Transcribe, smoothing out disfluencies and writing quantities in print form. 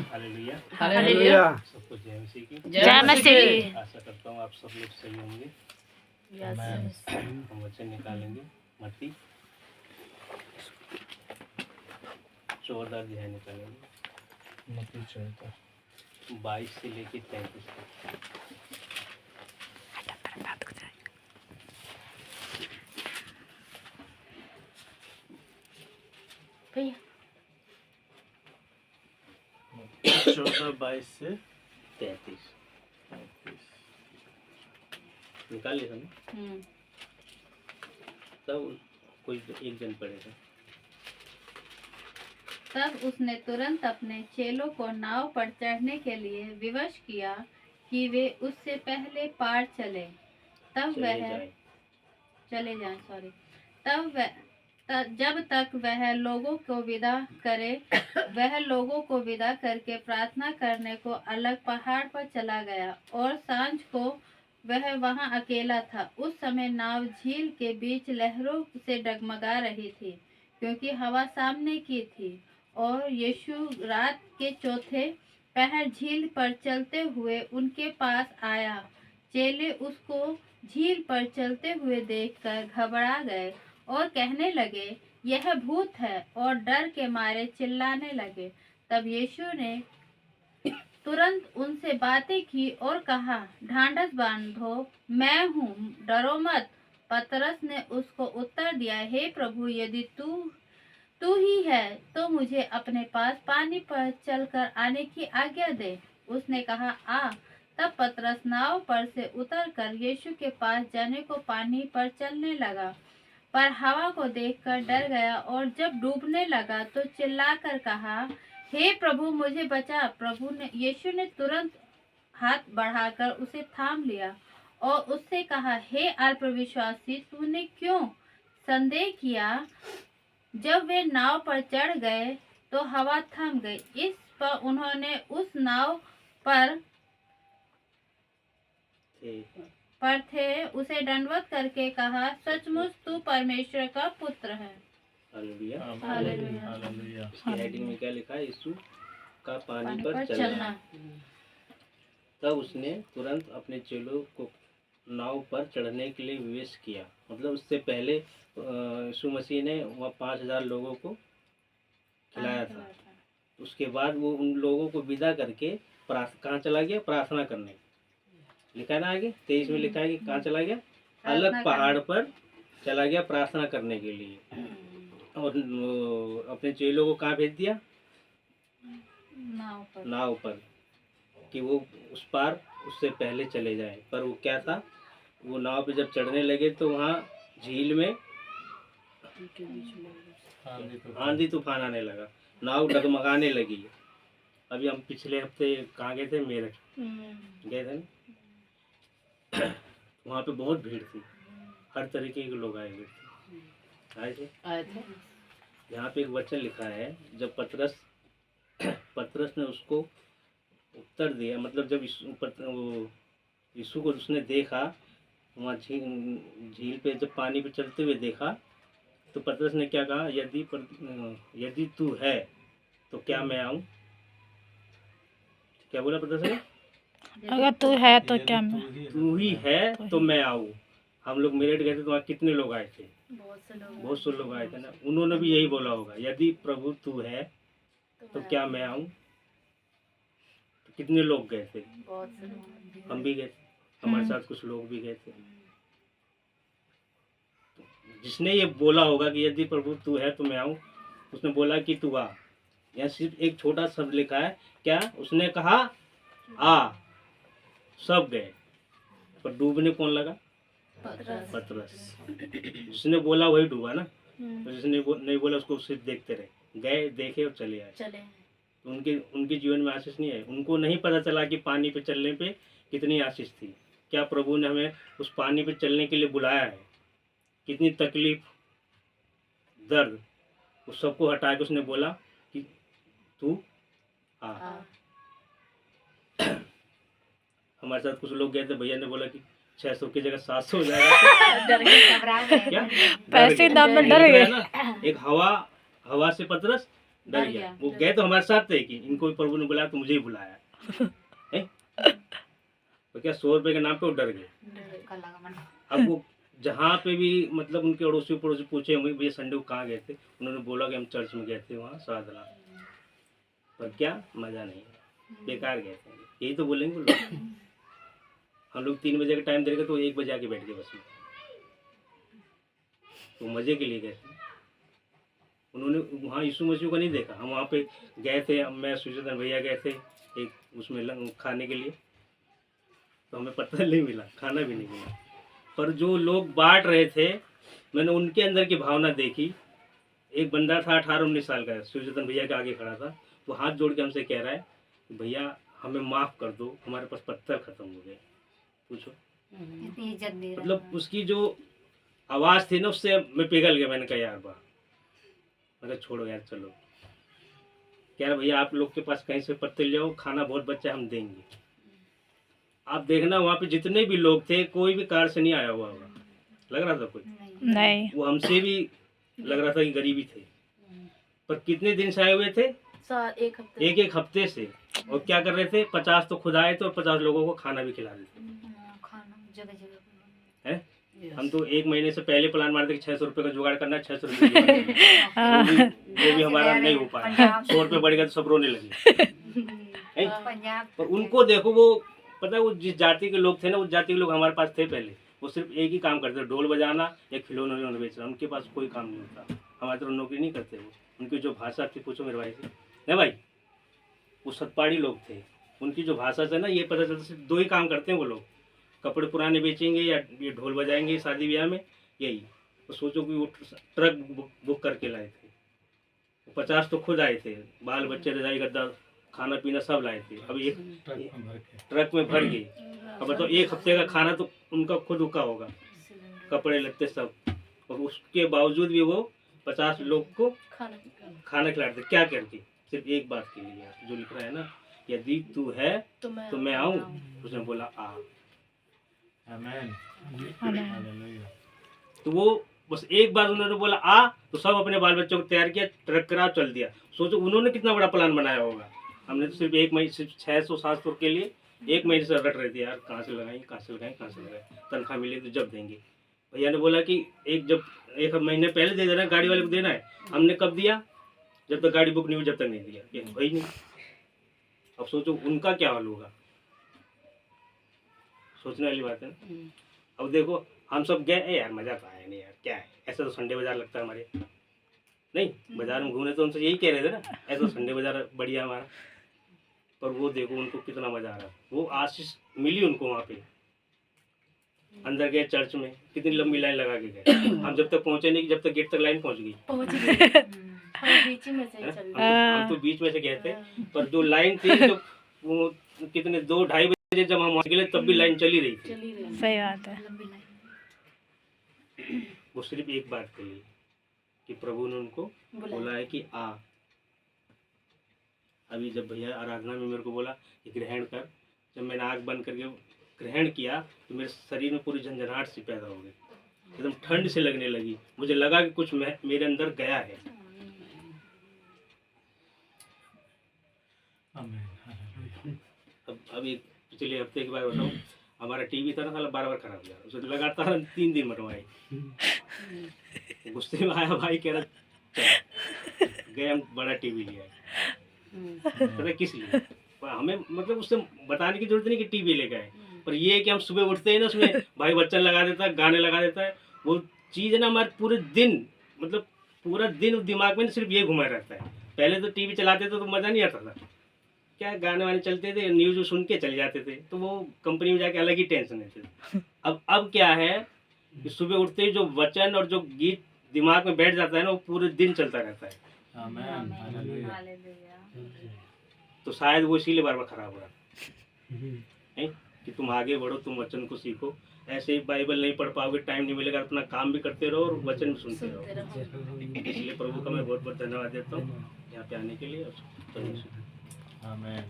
Hallelujah. Hallelujah. सबको जय मसीह की। जय मसीह। आशा करता हूँ आप सब लोग सही होंगे। यस। हम वचन निकालेंगे मत्ती 14 अध्याय निकालेंगे, मत्ती 14 22 से लेके 33 तक। भैया 14 22 से 33 निकाल लिया हमने। तब कोई एक जन पढ़ेगा। तब उसने तुरंत अपने चेलों को नाव पर चढ़ने के लिए विवश किया कि वे उससे पहले पार चले। तब चले वह जाएं। चले जाएं, सॉरी। जब तक वह लोगों को विदा करे, वह लोगों को विदा करके प्रार्थना करने को अलग पहाड़ पर चला गया और सांझ को वह वहां अकेला था। उस समय नाव झील के बीच लहरों से डगमगा रही थी, क्योंकि हवा सामने की थी। और यीशु रात के चौथे पहर झील पर चलते हुए उनके पास आया। चेले उसको झील पर चलते हुए देखकर घबरा गए और कहने लगे, यह भूत है, और डर के मारे चिल्लाने लगे। तब यीशु ने तुरंत उनसे बातें की और कहा, ढांढस बांधो, मैं हूँ, डरो मत। पतरस ने उसको उत्तर दिया, हे प्रभु, यदि तू ही है तो मुझे अपने पास पानी पर चलकर आने की आज्ञा दे। उसने कहा, आ। तब पतरस नाव पर से उतरकर यीशु के पास जाने को पानी पर चलने लगा, पर हवा को देखकर डर गया और जब डूबने लगा तो चिल्लाकर कहा, हे प्रभु, मुझे बचा। यीशु ने तुरंत हाथ बढ़ाकर उसे थाम लिया और उससे कहा, हे अल्पविश्वासी, तूने क्यों संदेह किया? जब वे नाव पर चढ़ गए तो हवा थम गई। इस पर उन्होंने उस नाव पर थे उसे दंडवत करके कहा, सचमुच तू परमेश्वर का पुत्र है। हालेलुया। हालेलुया। हालेलुया। इसकी हेडिंग में क्या लिखा है? यीशु का पानी पर चलना। चलना। तब उसने तुरंत अपने चेलों को नाव पर चढ़ने के लिए विवेश किया। मतलब उससे पहले यीशु मसीह ने वह 5000 लोगों को खिलाया था। उसके बाद वो उन लोगों को विदा करके कहाँ चला गया? प्रार्थना करने। लिखा है ना आगे 23 में लिखा है कि कहाँ चला गया? अलग पहाड़ पर चला गया प्रार्थना करने के लिए। और अपने चेलों को कहाँ भेज दिया? नाव पर, कि वो उस पार उससे पहले चले जाए। पर वो क्या था, वो नाव पे जब चढ़ने लगे तो वहाँ झील में आंधी तूफान आने लगा, नाव डगमगाने लगी। अभी हम पिछले हफ्ते कहाँ गए थे? मेरठ गए थे ना। वहाँ पे बहुत भीड़ थी, हर तरीके के लोग आए थे। यहाँ पे एक वचन लिखा है, जब पतरस ने उसको उत्तर दिया, मतलब जब यीशु को उसने देखा वहाँ झील पे, जब पानी पे चलते हुए देखा, तो पतरस ने क्या कहा? यदि तू है तो क्या मैं आऊँ? क्या बोला पतरस ने? अगर तू है तो क्या मैं? तू ही है तो मैं आऊँ। हम लोग मेरठ गए थे तो वहाँ कितने लोग आए थे? बहुत से लोग आए थे ना। उन्होंने भी यही बोला होगा, यदि प्रभु तू है तो क्या मैं आऊँ? तो कितने लोग गए थे? हम भी गए थे, हमारे साथ कुछ लोग भी गए थे। जिसने ये बोला होगा कि यदि प्रभु तू है तो मैं आऊँ, उसने बोला कि तू आ। यहाँ सिर्फ एक छोटा शब्द लिखा है, क्या? उसने कहा आ, सब गए। पर डूबने कौन लगा? पतरस। जिसने बोला वही डूबा ना। तो जिसने नहीं बोला उसको सिर्फ देखते रहे, गए, देखे और चले आए। तो उनके जीवन में आशीष नहीं है। उनको नहीं पता चला कि पानी पे चलने पे कितनी आशीष थी। क्या प्रभु ने हमें उस पानी पे चलने के लिए बुलाया है? कितनी तकलीफ, दर्द, उस सबको हटा के उसने बोला कि तू आ। हमारे साथ कुछ लोग गए थे, भैया ने बोला कि 600 की जगह 700 हो जाएगा। क्या? पैसे दाम में डर गए ना। एक हवा से पतरस डर गया। वो गए तो हमारे साथ थे कि इनको भी प्रभु ने बुलाया तो मुझे ही बुलाया है? तो क्या 100 रुपए के नाम पे वो डर गए। अब वो जहाँ पे भी मतलब उनके अड़ोसी पड़ोसी पूछे होंगे भैया संडे को कहाँ गए थे, उन्होंने बोला कि हम चर्च में गए थे वहाँ साधना, पर क्या मजा नहीं, बेकार गए थे, यही तो बोलेंगे वो लोग। हम लोग 3 बजे का टाइम दे रहे तो 1 बजे आके बैठ गए बस में, तो मजे के लिए गए थे। उन्होंने वहाँ यीशु मसीह को नहीं देखा। हम वहाँ पे गए थे, मैं सुचेतन भैया गए थे एक उसमें खाने के लिए, तो हमें पता नहीं मिला, खाना भी नहीं मिला। पर जो लोग बांट रहे थे मैंने उनके अंदर की भावना देखी। एक बंदा था 18-19 साल का, सुचेतन भैया के आगे खड़ा था, वो हाथ जोड़ के हमसे कह रहा है भैया हमें माफ़ कर दो, हमारे पास पत्थर खत्म हो गए। पूछो, मतलब उसकी जो आवाज़ थी ना उससे मैं पिघल गया। मैंने कहा यार वाह, मैं छोड़ो यार चलो। कह रहा भैया आप लोग के पास कहीं से पत्ते ले जाओ, खाना बहुत बच्चा हम देंगे। आप देखना वहाँ पे जितने भी लोग थे कोई भी कार से नहीं आया हुआ होगा, लग रहा था कोई नहीं। वो हमसे भी लग रहा था कि गरीबी थे, पर कितने दिन से आए हुए थे, एक हफ्ते से। और क्या कर रहे थे, 50 तो खुद आए थे और 50 लोगों को खाना भी खिला रहे थे। हैं? हम तो 1 महीने से पहले प्लान मारते कि 600 रुपये का जुगाड़ करना है, 600 रुपये वो भी हमारा नहीं हो पाया। 100 रुपये बढ़ गया तो सब रोने लगे। पर उनको देखो, वो पता है वो जिस जाति के लोग थे ना, उस जाति के लोग हमारे पास थे पहले, वो सिर्फ एक ही काम करते थे, ढोल बजाना या खिलौने उन्होंने बेचना, उनके पास कोई काम नहीं होता। हमारी तरफ नौकरी नहीं करते वो। उनकी जो भाषा थी, पूछो मेरे भाई से, नहीं भाई, वो सतपाड़ी लोग थे, उनकी जो भाषा से ना ये पता चलता सिर्फ 2 ही काम करते हैं वो लोग, कपड़े पुराने बेचेंगे या ये ढोल बजाएंगे शादी ब्याह में, यही। तो सोचो कि वो ट्रक बुक करके लाए थे, 50 तो खुद आए थे, बाल बच्चे रजाई गद्दा खाना पीना सब लाए थे। अब एक ट्रक में भर गए। अब बताओ 1 हफ्ते का खाना तो उनका खुद का होगा, कपड़े लत्ते सब, और उसके बावजूद भी वो 50 लोग को खाना खिलाते। क्या करके, सिर्फ एक बात के लिए यार, जो लिख रहा है ना, यदि तू है तो मैं आऊँ। उसने बोला आ। आमेन। तो वो बस एक बार उन्होंने बोला आ, तो सब अपने बाल बच्चों को तैयार किया, ट्रक करा, चल दिया। सोचो उन्होंने कितना बड़ा प्लान बनाया होगा। हमने तो सिर्फ 1 महीने, सिर्फ 600-700 के लिए 1 महीने से रट रहे थे यार, कहाँ से लगाएं, कहाँ से लगाएं, कहाँ से लगाएं, तनख्वाह मिले तो जब देंगे। भैया ने बोला कि जब 1 महीने पहले दे देना, गाड़ी वाले को देना है। हमने कब दिया, जब तक गाड़ी बुक नहीं हुई, जब तक नहीं दिया, ये भाई नहीं। अब सोचो उनका क्या हाल होगा, सोचने वाली बात है ना। अब देखो हम सब गए यार, मजा तो आया नहीं यार, क्या है, ऐसा तो संडे बाजार लगता है हमारे, नहीं बाजार में घूमने तो हमसे यही कह रहे थे ना, ऐसा तो संडे बाजार बढ़िया हमारा। पर वो देखो उनको कितना मजा आ रहा है, वो आशीष मिली उनको वहाँ पे। अंदर गए चर्च में, कितनी लंबी लाइन लगा के गए। हम जब तक पहुंचे नहीं, जब तक गेट तक लाइन पहुंच गई। हम तो बीच में से गए थे, पर जो लाइन थी, जो वो कितने 2-2:30 बजे जब हम गए तब भी लाइन चली रही थी। सही बात है। वो सिर्फ एक बात के लिए कि प्रभु ने उनको बोला है कि आ। अभी जब भैया आराधना में मेरे को बोला कि ग्रहण कर, जब मैंने आँख बंद करके ग्रहण किया तो मेरे शरीर में पूरी झंझनाहट सी पैदा हो गई, एकदम ठंड से लगने लगी। मुझे लगा कि कुछ मेरे अंदर गया है। अब एक पिछले हफ्ते के बाद बताऊँ, हमारा टीवी था ना साला बार खराब हो गया, उसे लगातार 3 दिन मरवाए। गुस्से में आया भाई, कह रहा गए हम बड़ा टीवी लिया। पता किस लिए, हमें मतलब उससे बताने की जरूरत नहीं कि टीवी ले गए, पर ये है कि हम सुबह उठते हैं ना, उसमें भाई बच्चन लगा देता है, गाने लगा देता है। वो चीज़ है ना, हमारे पूरे दिन, मतलब पूरा दिन दिमाग में सिर्फ ये घुमा रहता है। पहले तो टीवी चलाते थे तो मज़ा नहीं आता था, क्या गाने वाने चलते थे, न्यूज़ सुन के चले जाते थे, तो वो कंपनी में जाके अलग ही टेंशन है। अब क्या है कि सुबह उठते ही जो वचन और जो गीत दिमाग में बैठ जाता है ना, वो पूरे दिन चलता रहता है। तो शायद वो इसीलिए बार खराब हो रहा है कि तुम आगे बढ़ो, तुम वचन को सीखो। ऐसे ही बाइबल नहीं पढ़ पाओगे, टाइम नहीं मिलेगा, अपना काम भी करते रहो और वचन भी सुनते रहो। इसलिए प्रभु का मैं बहुत बहुत धन्यवाद देता हूँ यहाँ पे आने के लिए। आमेन।